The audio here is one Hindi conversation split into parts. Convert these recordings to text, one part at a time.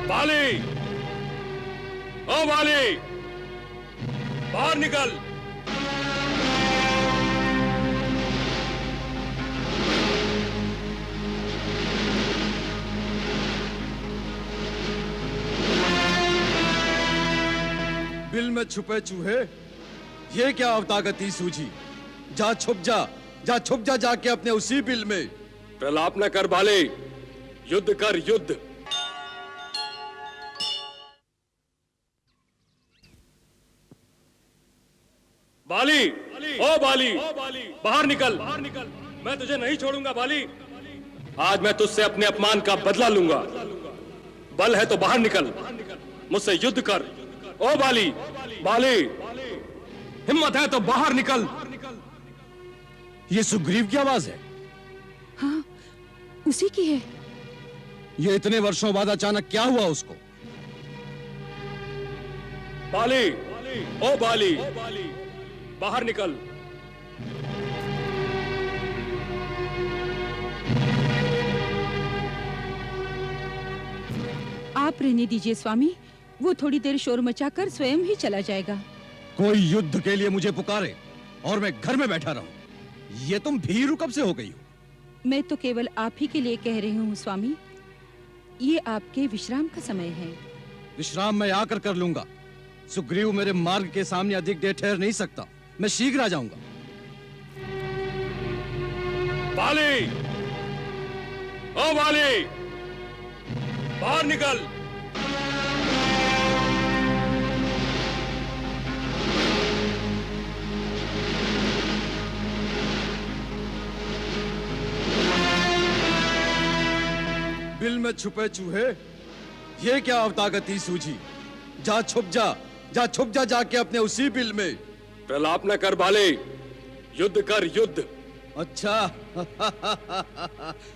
बाली, ओ बाली, बाहर निकल। बिल में छुपे चूहे, ये क्या अवतागती सूझी? जा छुप जा, जा छुप जा जाके अपने उसी बिल में। प्रलाप न कर बाली, युद्ध कर युद्ध। बाली, ओ बाली, बाहर निकल, बाहर निकल। मैं तुझे नहीं छोड़ूंगा बाली। आज मैं तुझसे अपने अपमान का बदला लूंगा। बल है तो बाहर निकल, मुझसे युद्ध कर। ओ बाली, बाली, हिम्मत है तो बाहर निकल। ये सुग्रीव की आवाज है। हाँ, उसी की है। ये इतने वर्षों बाद अचानक क्या हुआ उसको? बाली, ओ बाली, बाहर निकल। आप रहने दीजिए स्वामी, वो थोड़ी देर शोर मचाकर स्वयं ही चला जाएगा। कोई युद्ध के लिए मुझे पुकारे और मैं घर में बैठा रहूं, ये तुम भीरू कब से हो गई हो? मैं तो केवल आप ही के लिए कह रही हूँ स्वामी। ये आपके विश्राम का समय है। विश्राम मैं आकर कर लूंगा। सुग्रीव मेरे मार्ग के सामने अधिक देर ठहर नहीं सकता। मैं शीघ्र आ जाऊंगा। बाली, ओ बाली, बाहर निकल। बिल में छुपे चूहे, ये क्या अवतागती सूझी? जा छुप जा, जा छुप जा जाके अपने उसी बिल में। प्रलाप न कर बाले, युद्ध कर युद्ध। अच्छा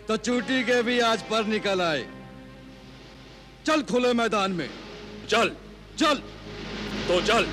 तो चूटी के भी आज पर निकल आए। चल खुले मैदान में। चल, चल तो चल।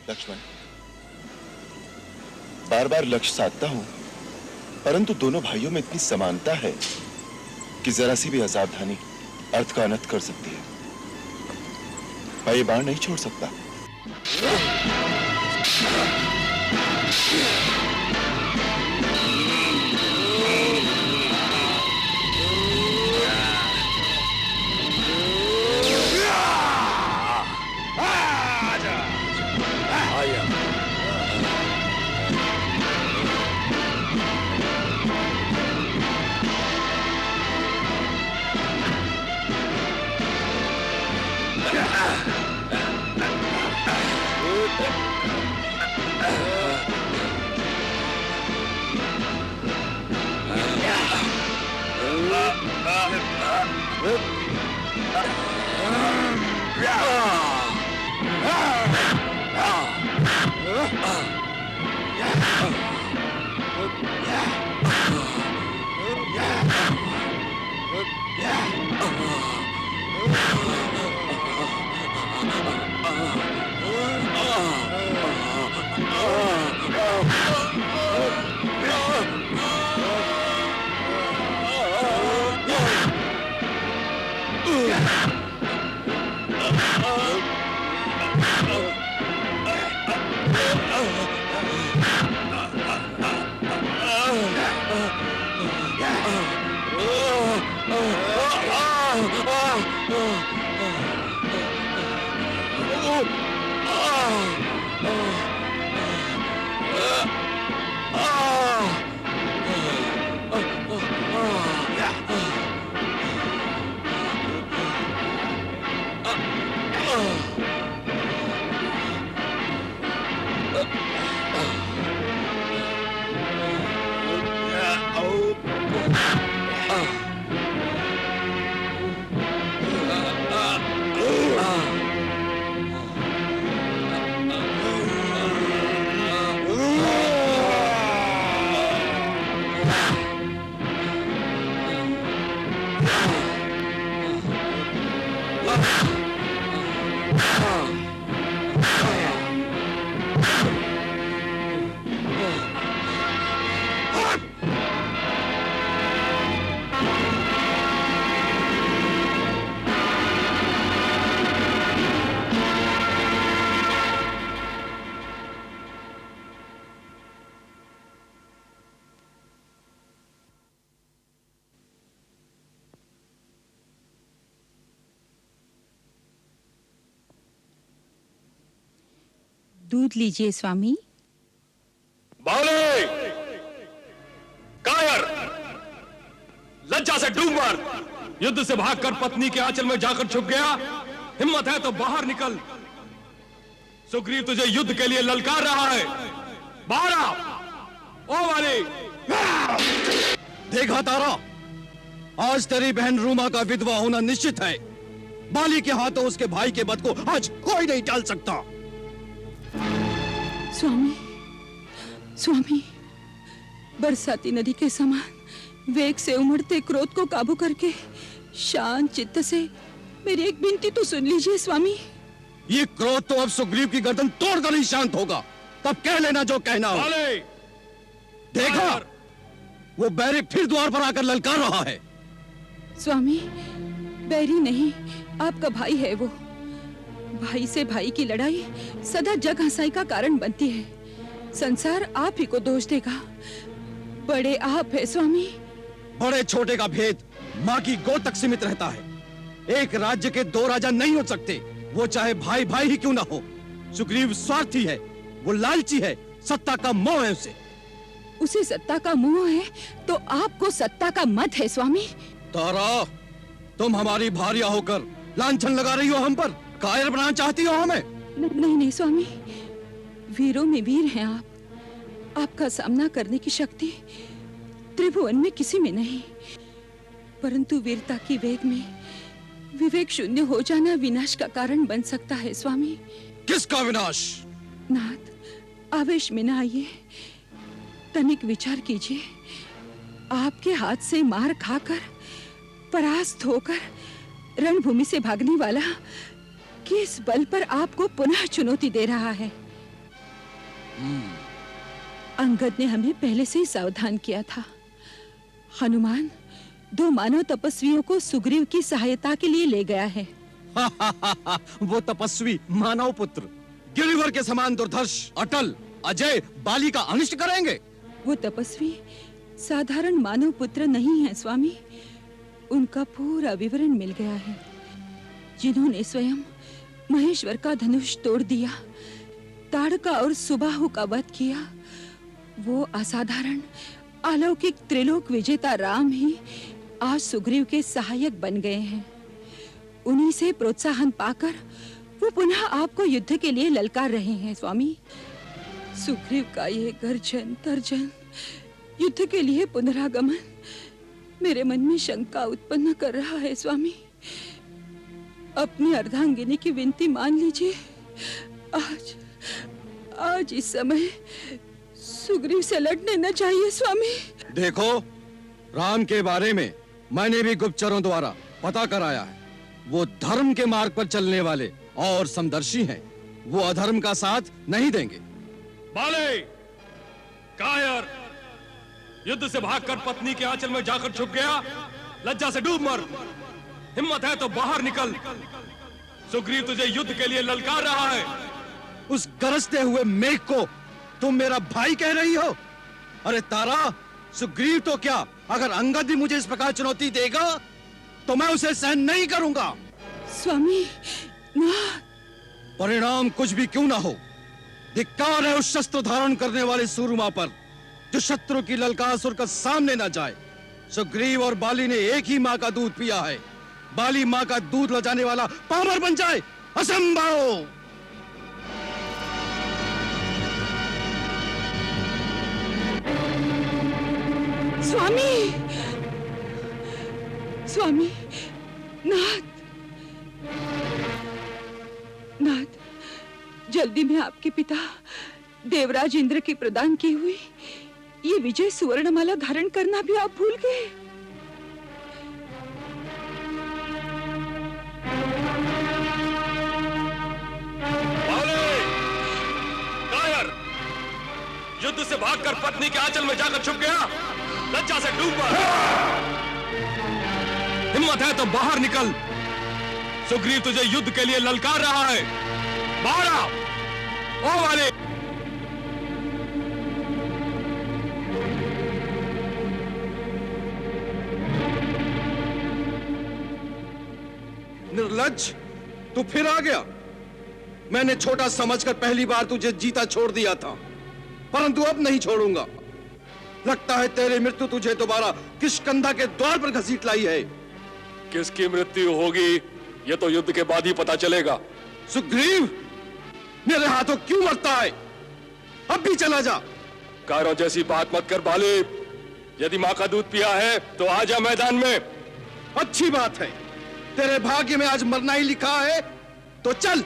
लक्ष्मण, बार बार लक्ष्य साधता हूं, परंतु दोनों भाइयों में इतनी समानता है कि जरा सी भी असावधानी अर्थ का अनर्थ कर सकती है। मैं ये बाण नहीं छोड़ सकता। दूध लीजिए स्वामी। बाली, कायर, लज्जा से डूब मर। युद्ध से भागकर पत्नी के आंचल में जाकर छुप गया। हिम्मत है तो बाहर निकल। सुग्रीव तुझे युद्ध के लिए ललकार रहा है। बाहर आ। ओ बाली। देखा तारा, आज तेरी बहन रूमा का विधवा होना निश्चित है। बाली के हाथों उसके भाई के वध को आज कोई नहीं टाल सकता। स्वामी, स्वामी, बरसाती नदी के समान वेग से उमड़ते क्रोध को काबू करके शांत चित्त से मेरी एक विनती तो सुन लीजिए स्वामी। ये क्रोध तो अब सुग्रीव की गर्दन तोड़कर ही शांत होगा। तब कह लेना जो कहना हो। देखा, वो बैरी फिर द्वार पर आकर ललकार रहा है। स्वामी, बैरी नहीं, आपका भाई है वो। भाई से भाई की लड़ाई सदा जग हंसाई का कारण बनती है। संसार आप ही को दोष देगा। बड़े आप है स्वामी। बड़े छोटे का भेद माँ की गोद तक सीमित रहता है। एक राज्य के दो राजा नहीं हो सकते, वो चाहे भाई भाई ही क्यों ना हो। सुग्रीव स्वार्थी है, वो लालची है, सत्ता का मोह है उसे। उसे सत्ता का मोह है तो आपको सत्ता का मत है स्वामी। तारा, तुम हमारी भारिया होकर लांछन लगा रही हो हम पर। कायर बनाना चाहती हो हमें। नहीं नहीं स्वामी, वीरों में वीर हैं आप। आपका सामना करने की शक्ति त्रिभुवन में किसी में नहीं। परंतु वीरता की वेग में विवेक शून्य हो जाना विनाश का कारण बन सकता है स्वामी। किसका विनाश? नाथ, आवेश में न आइए, तनिक विचार कीजिए। आपके हाथ से मार खाकर परास्त होकर रणभूमि से भागने वाला किस बल पर आपको पुनः चुनौती दे रहा है? अंगद ने हमें पहले से ही सावधान किया था। हनुमान 2 मानव तपस्वियों को सुग्रीव की सहायता के लिए ले गया है। वो तपस्वी मानव पुत्र गिरिवर के समान दुर्धर्ष, अटल, अजय बाली का अनिष्ट करेंगे। वो तपस्वी साधारण मानव पुत्र नहीं है स्वामी। उनका पूरा विवरण मिल गया है। जिन्होंने स्वयं महेश्वर का धनुष तोड़ दिया, ताड़का और सुबाहु का वध किया, वो असाधारण अलौकिक त्रिलोक विजेता राम ही आज सुग्रीव के सहायक बन गए हैं। उन्हीं से प्रोत्साहन पाकर वो पुनः आपको युद्ध के लिए ललकार रहे हैं स्वामी। सुग्रीव का ये गर्जन तर्जन, युद्ध के लिए पुनरागमन मेरे मन में शंका उत्पन्न कर रहा है स्वामी। अपनी अर्धांगिनी की विनती मान लीजिए। आज इस समय सुग्रीव से लड़ने न चाहिए स्वामी। देखो, राम के बारे में मैंने भी गुप्तचरों द्वारा पता कराया है। वो धर्म के मार्ग पर चलने वाले और समदर्शी हैं। वो अधर्म का साथ नहीं देंगे। बाले, कायर, युद्ध से भागकर पत्नी के आंचल में जाकर छुप गया। लज्जा से डूब मर। हिम्मत है तो बाहर निकल। सुग्रीव तुझे युद्ध के लिए ललकार रहा है। उस गरजते हुए मेघ को तुम मेरा भाई कह रही हो? अरे तारा, सुग्रीव तो क्या, अगर अंगद भी मुझे इस प्रकार चुनौती देगा तो मैं उसे सहन नहीं करूंगा। स्वामी, ना। परिणाम कुछ भी क्यों ना हो, धिक्कार है उस शस्त्र धारण करने वाले सूरमा पर जो शत्रु की ललकासुर का सामने न जाए। सुग्रीव और बाली ने एक ही माँ का दूध पिया है। बाली माँ का दूध ले जाने वाला पामर बन जाए, असंभव। स्वामी, स्वामी, नाथ, नाथ, जल्दी में आपके पिता देवराज इंद्र की प्रदान की हुई ये विजय सुवर्णमाला धारण करना भी आप भूल गए। भागकर पत्नी के आंचल में जाकर छुप गया, लज्जा से डूब पड़ा। हिम्मत है तो बाहर निकल। सुग्रीव तुझे युद्ध के लिए ललकार रहा है। बाहर आ। ओ वाले, निर्लज्ज, तू फिर आ गया। मैंने छोटा समझकर पहली बार तुझे जीता छोड़ दिया था, परंतु अब नहीं छोड़ूंगा। लगता है तेरी मृत्यु तुझे दोबारा किष्किंधा के द्वार पर घसीट लाई है। किसकी मृत्यु होगी यह तो युद्ध के बाद ही पता चलेगा। सुग्रीव, मेरे हाथों क्यों मरता है? अब भी चला जा। कायरों जैसी बात मत कर बाली। यदि मां का दूध पिया है तो आजा मैदान में। अच्छी बात है, तेरे भाग्य में आज मरना ही लिखा है, तो चल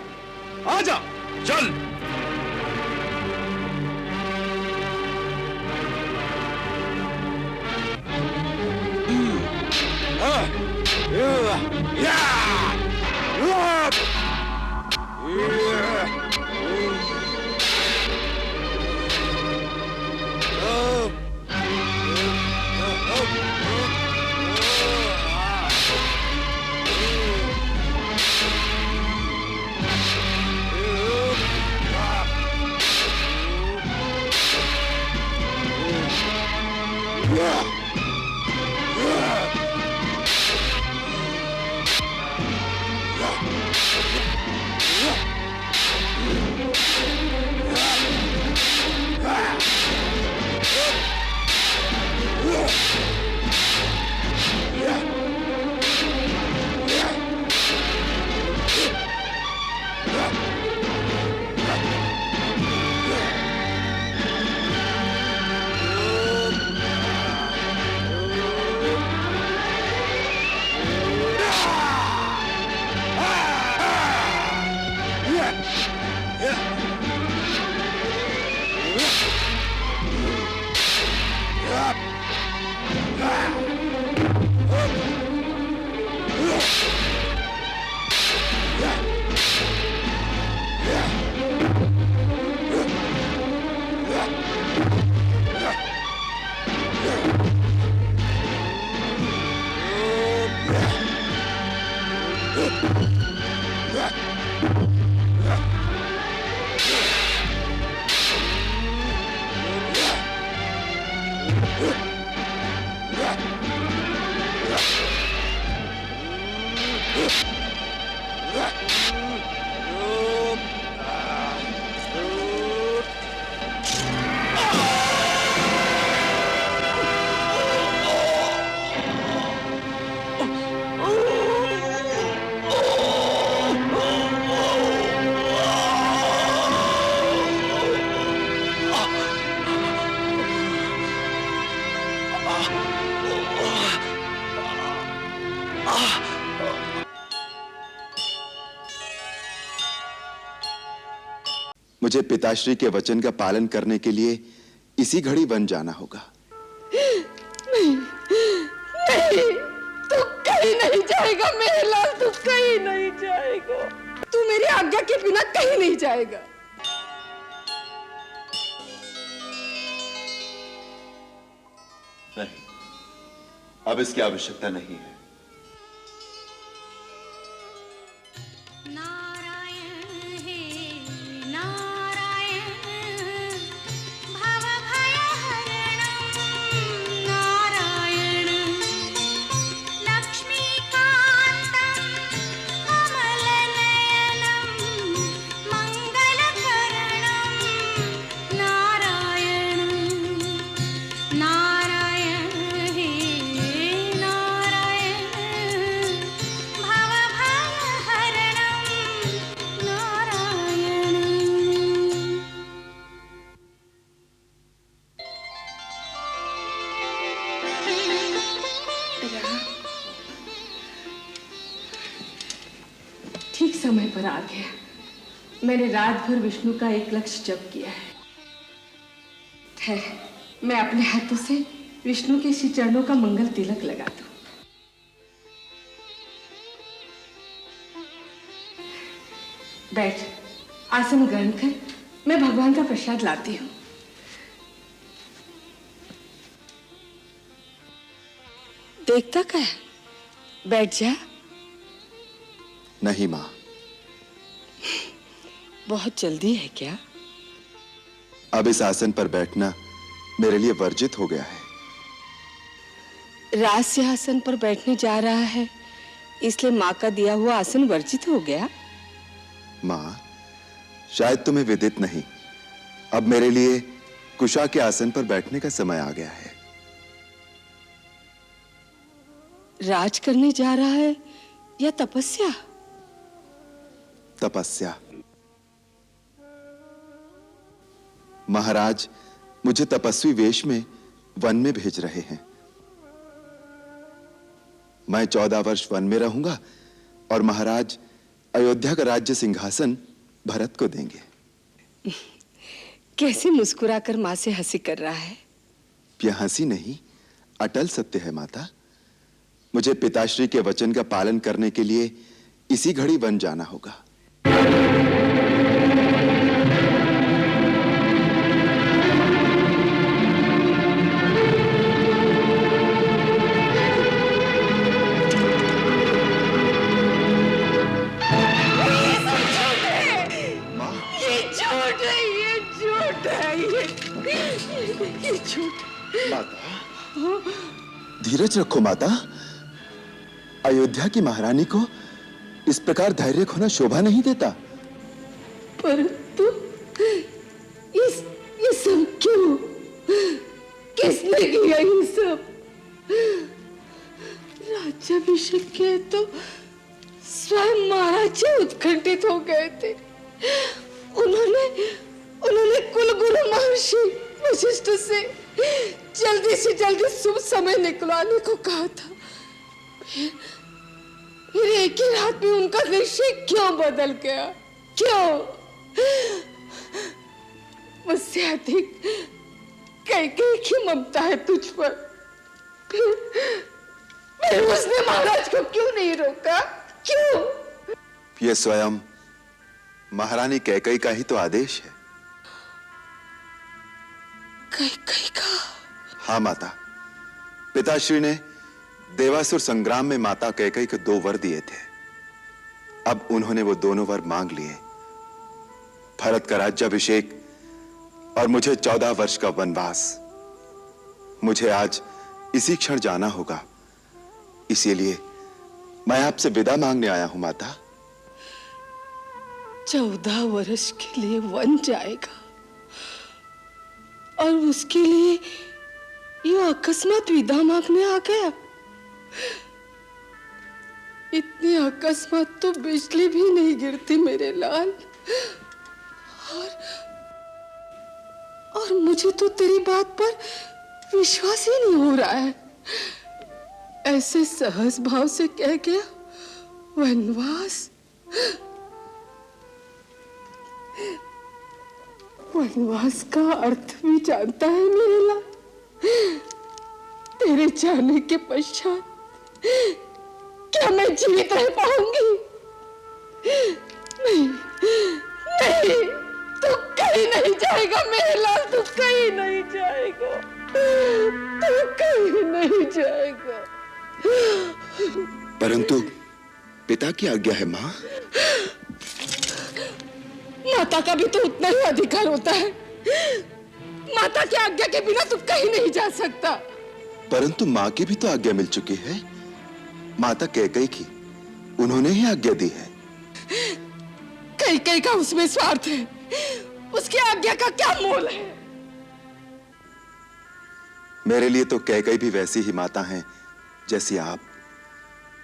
आजा। चल। मुझे पिताश्री के वचन का पालन करने के लिए इसी घड़ी वन जाना होगा। नहीं, नहीं, तू कहीं नहीं जाएगा मेरे लाल, तू कहीं नहीं जाएगा। तू मेरी आज्ञा के बिना कहीं नहीं जाएगा। नहीं, अब इसकी आवश्यकता नहीं है। ठीक समय पर आ गया। मैंने रात भर विष्णु का एक लक्ष्य जप किया है। ठहर, मैं अपने हाथों से विष्णु के श्री चरणों का मंगल तिलक लगा दूं। बैठ, आसन ग्रहण कर। मैं भगवान का प्रसाद लाती हूँ। देखता क्या है? बैठ जा। नहीं मां। बहुत जल्दी है क्या? अब इस आसन पर बैठना मेरे लिए वर्जित हो गया है। राज सिंहासन पर बैठने जा रहा है, इसलिए माँ का दिया हुआ आसन वर्जित हो गया? मां, शायद तुम्हें विदित नहीं, अब मेरे लिए कुशा के आसन पर बैठने का समय आ गया है। राज करने जा रहा है या तपस्या? तपस्या। महाराज मुझे तपस्वी वेश में वन में भेज रहे हैं। मैं 14 वर्ष वन में रहूंगा और महाराज अयोध्या का राज्य सिंहासन भरत को देंगे। कैसे मुस्कुराकर माँ से हंसी कर रहा है? यह हंसी नहीं, अटल सत्य है माता। मुझे पिताश्री के वचन का पालन करने के लिए इसी घड़ी वन जाना होगा। ये झूठ। माता, धीरज रखो माता। अयोध्या की महारानी को इस प्रकार धैर्य खोना शोभा नहीं देता। परंतु ये सब क्यों? किसने किया ये सब? राज्याभिषेक के तो स्वयं महाराज जी उत्कंठित हो गए थे। उन्होंने कुलगुरु महर्षि वशिष्ठ से जल्दी से जल्दी शुभ समय निकलवाने को कहा था। फिर एक ही रात में उनका निश्चय क्यों बदल गया? क्यों? मुझसे अधिक कैकेयी की ममता है तुझ पर। फिर उसने महाराज को क्यों नहीं रोका? क्यों? यह स्वयं महारानी कैकेयी का ही तो आदेश है। कैकेयी का? हाँ माता, पिताश्री ने देवासुर संग्राम में माता कैकेयी को 2 वर दिए थे। अब उन्होंने वो दोनों वर मांग लिए, भरत का राज्याभिषेक और मुझे 14 वर्ष का वनवास। मुझे आज इसी क्षण जाना होगा, इसीलिए मैं आपसे विदा मांगने आया हूं माता। 14 वर्ष के लिए वन जाएगा और उसके लिए ये अकस्मात विदा मांगने आ गया? इतनी अकस्मात तो बिजली भी नहीं गिरती मेरे लाल। और मुझे तो तेरी बात पर विश्वास ही नहीं हो रहा है। ऐसे सहज भाव से कह गया वनवास। वनवास का अर्थ भी जानता है मेरे लाल? तेरे जाने के पश्चात क्या मैं जीवित रह पाऊंगी? नहीं, नहीं, तू कहीं नहीं जाएगा मेरे लाल, तू कहीं नहीं जाएगा, तू कहीं नहीं जाएगा। परंतु पिता की आज्ञा है मां। माता का भी तो उतना ही अधिकार होता है। माता की आज्ञा के बिना तू कहीं नहीं जा सकता। परंतु मां की भी तो आज्ञा मिल चुकी है, माता कैकेयी की। उन्होंने ही आज्ञा दी है। कैकेयी का उसमें स्वार्थ है, उसकी आज्ञा का क्या मोल है? मेरे लिए तो कैकेयी भी वैसी ही माता हैं जैसी आप।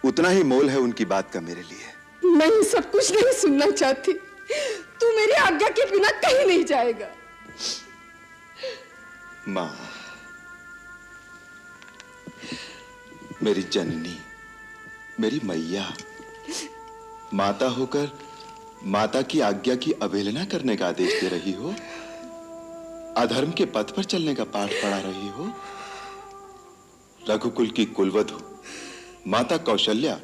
उतना ही मोल है उनकी बात का मेरे लिए। मैं ये सब कुछ नहीं सुनना चाहती। तू मेरी आज्ञा के बिना कहीं नहीं जाएगा। मां, मेरी जननी, मेरी मैया, माता होकर माता की आज्ञा की अवहेलना करने का आदेश दे रही हो, अधर्म के पथ पर चलने का पाठ पढ़ा रही हो। रघुकुल की कुलवधु माता कौशल्या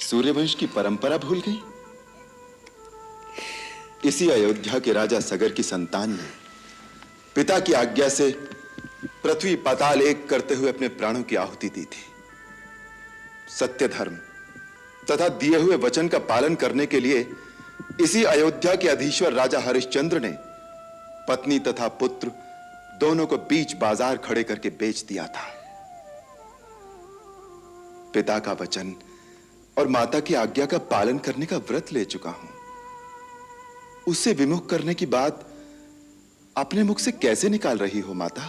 सूर्यवंश की परंपरा भूल गई। इसी अयोध्या के राजा सगर की संतान ने पिता की आज्ञा से पृथ्वी पाताल एक करते हुए अपने प्राणों की आहुति दी थी। सत्य धर्म तथा दिए हुए वचन का पालन करने के लिए इसी अयोध्या के अधीश्वर राजा हरिश्चंद्र ने पत्नी तथा पुत्र दोनों को बीच बाजार खड़े करके बेच दिया था। पिता का वचन और माता की आज्ञा का पालन करने का व्रत ले चुका हूं। उससे विमुख करने की बात अपने मुख से कैसे निकाल रही हो माता?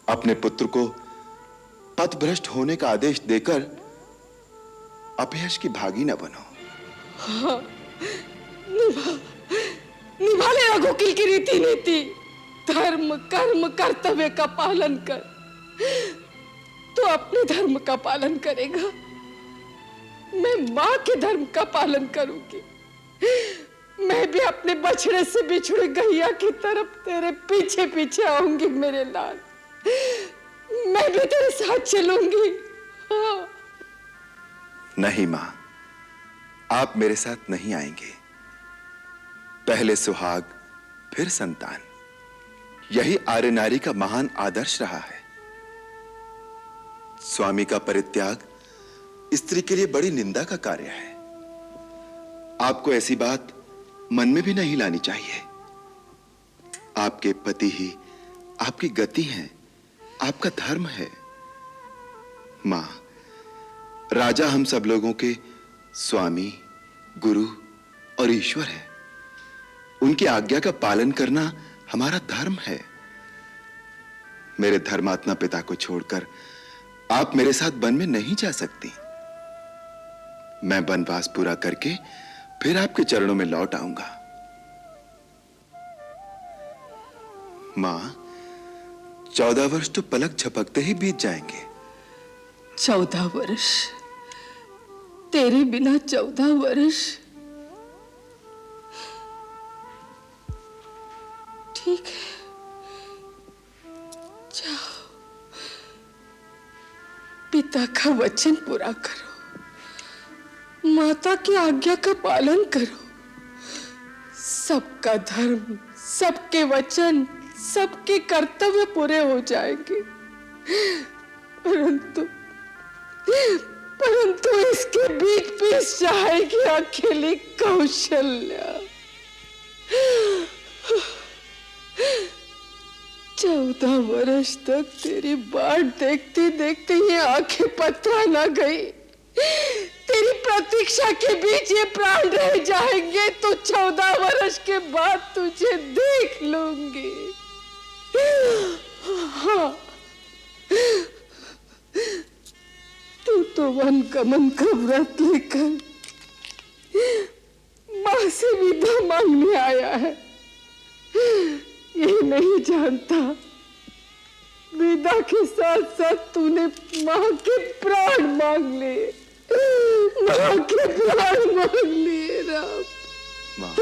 अपने पुत्र को पथभ्रष्ट होने का आदेश देकर अपयश की भागी न बनो। हाँ, निभा ले रघुकुल की रीति नीति, धर्म कर्म कर्तव्य का पालन कर। तो अपने धर्म का पालन करेगा, मैं मां के धर्म का पालन करूंगी। मैं भी अपने बछड़े से बिछुड़ गैया की तरफ तेरे पीछे पीछे आऊंगी मेरे लाल। मैं भी तेरे साथ चलूंगी। हाँ। नहीं मां, आप मेरे साथ नहीं आएंगे। पहले सुहाग फिर संतान, यही आर्य नारी का महान आदर्श रहा है। स्वामी का परित्याग स्त्री के लिए बड़ी निंदा का कार्य है। आपको ऐसी बात मन में भी नहीं लानी चाहिए। आपके पति ही आपकी गति हैं, आपका धर्म है। मां, राजा हम सब लोगों के स्वामी, गुरु और ईश्वर है। उनकी आज्ञा का पालन करना हमारा धर्म है। मेरे धर्मात्मा पिता को छोड़कर आप मेरे साथ वन में नहीं जा सकती। मैं वनवास पूरा करके फिर आपके चरणों में लौट आऊंगा। मां, 14 वर्ष तो पलक झपकते ही बीत जाएंगे। 14 वर्ष? तेरे बिना 14 वर्ष? ठीक है, जाओ, पिता का वचन पूरा करो, माता की आज्ञा का पालन करो। सबका धर्म, सबके वचन, सबके कर्तव्य पूरे हो जाएंगे। परंतु इसके बीच पीस जाएगी अकेली कौशल्या। 14 वर्ष तक तेरी बाट देखते देखते ये आंखें पथरा ना गई। तेरी प्रतीक्षा के बीच ये प्राण रह जाएंगे तो 14 वर्ष के बाद तुझे देख लूंगी। हाँ, तू तो वन गमन का व्रत लेकर मां से विदा मांगने आया है। ये नहीं जानता, विदा के साथ साथ तूने मां के प्राण मांग लिए। मां के प्राण मांग लिए राम। मां,